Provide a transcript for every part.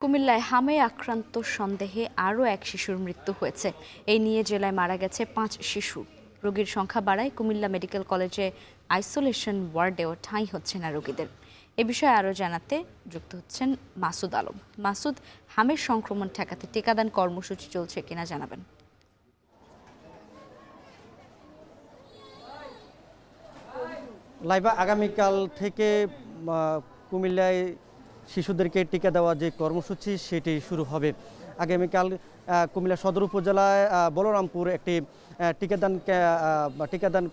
কুমিল্লায় হামে আক্রান্ত সন্দেহে আরও এক শিশুর মৃত্যু হয়েছে। এই নিয়ে জেলায় মারা গেছে 5 শিশু। রোগীর সংখ্যা বাড়ায় কুমিল্লা মেডিকেল কলেজে আইসোলেশন ওয়ার্ডেও ঠাঁই হচ্ছে না রোগীদের। এ বিষয়ে আরও জানাতে যুক্ত হচ্ছেন মাসুদ আলম। মাসুদ, হামের সংক্রমণ ঠেকাতে টিকাদান কর্মসূচি চলছে কিনা জানাবেন। লাইবা আগামীকাল থেকে কুমিল্লায় শিশুদেরকে টিকা দেওয়া যে কর্মসূচি সেটি শুরু হবে। আগামীকাল কুমিল্লা সদর উপজেলায় বলরামপুর একটি টিকাদান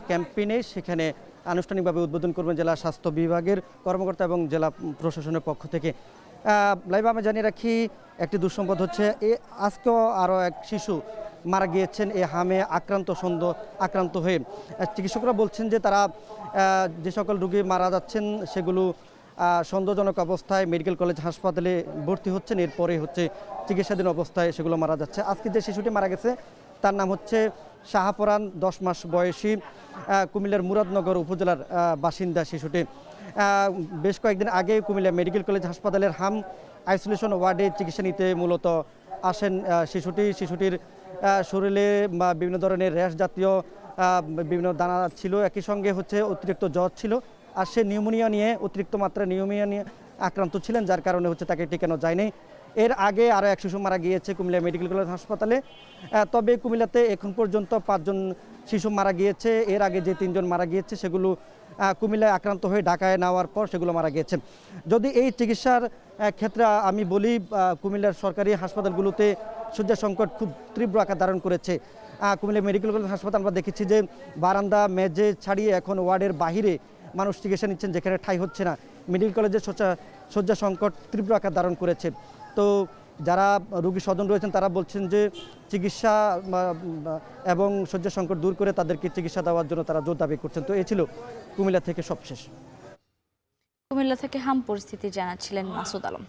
ক্যাম্পেইনে সেখানে আনুষ্ঠানিকভাবে উদ্বোধন করবেন জেলা স্বাস্থ্য বিভাগের কর্মকর্তা এবং জেলা প্রশাসনের পক্ষ থেকে। লাইভা আমি জানিয়ে রাখি, একটি দুঃসংবাদ হচ্ছে আজকেও আরও এক শিশু মারা গিয়েছেন এই হামে আক্রান্ত হয়ে। চিকিৎসকরা বলছেন যে তারা যে সকল রোগী মারা যাচ্ছেন সেগুলো সন্দেহজনক অবস্থায় মেডিকেল কলেজ হাসপাতালে ভর্তি হচ্ছেন, এরপরে হচ্ছে চিকিৎসাধীন অবস্থায় সেগুলো মারা যাচ্ছে। আজকে যে শিশুটি মারা গেছে তার নাম হচ্ছে শাহপরান, 10 মাস বয়সী, কুমিল্লার মুরাদনগর উপজেলার বাসিন্দা শিশুটি। বেশ কয়েকদিন আগে কুমিল্লা মেডিকেল কলেজ হাসপাতালের হাম আইসোলেশন ওয়ার্ডে চিকিৎসা নিতে মূলত আসেন শিশুটির শরীরে বিভিন্ন ধরনের র্যাশ জাতীয় বিভিন্ন দানা ছিল, একই সঙ্গে হচ্ছে অতিরিক্ত জ্বর ছিল, আর সে অতিরিক্ত মাত্রায় নিউমোনিয়া নিয়ে আক্রান্ত ছিলেন, যার কারণে হচ্ছে তাকে টিকানো যায়নি। এর আগে আরও এক শিশু মারা গিয়েছে কুমিল্লা মেডিকেল কলেজ হাসপাতালে। তবে কুমিল্লাতে এখন পর্যন্ত 5 জন শিশু মারা গিয়েছে। এর আগে যে 3 জন মারা গিয়েছে সেগুলো কুমিল্লায় আক্রান্ত হয়ে ঢাকায় নেওয়ার পর সেগুলো মারা গিয়েছে। যদি এই চিকিৎসার ক্ষেত্রে আমি বলি, কুমিল্লার সরকারি হাসপাতালগুলোতে শয্যা সংকট খুব তীব্র আকার ধারণ করেছে। কুমিল্লা মেডিকেল কলেজ হাসপাতাল আমরা দেখেছি যে বারান্দা মেঝে ছাড়িয়ে এখন ওয়ার্ডের বাহিরে মানুষ চিকিৎসা নিচ্ছেন, যেখানে ঠাঁই হচ্ছে না। মেডিকেল কলেজের শয্যা সংকট তীব্র আকার ধারণ করেছে। তো যারা রোগী স্বজন রয়েছেন তারা বলছেন যে চিকিৎসা এবং শয্যা সংকট দূর করে তাদেরকে চিকিৎসা দেওয়ার জন্য তারা জোর দাবি করছেন। তো এ ছিল কুমিল্লা থেকে সবশেষ। কুমিল্লা থেকে হাম পরিস্থিতি জানাচ্ছিলেন মাসুদ আলম।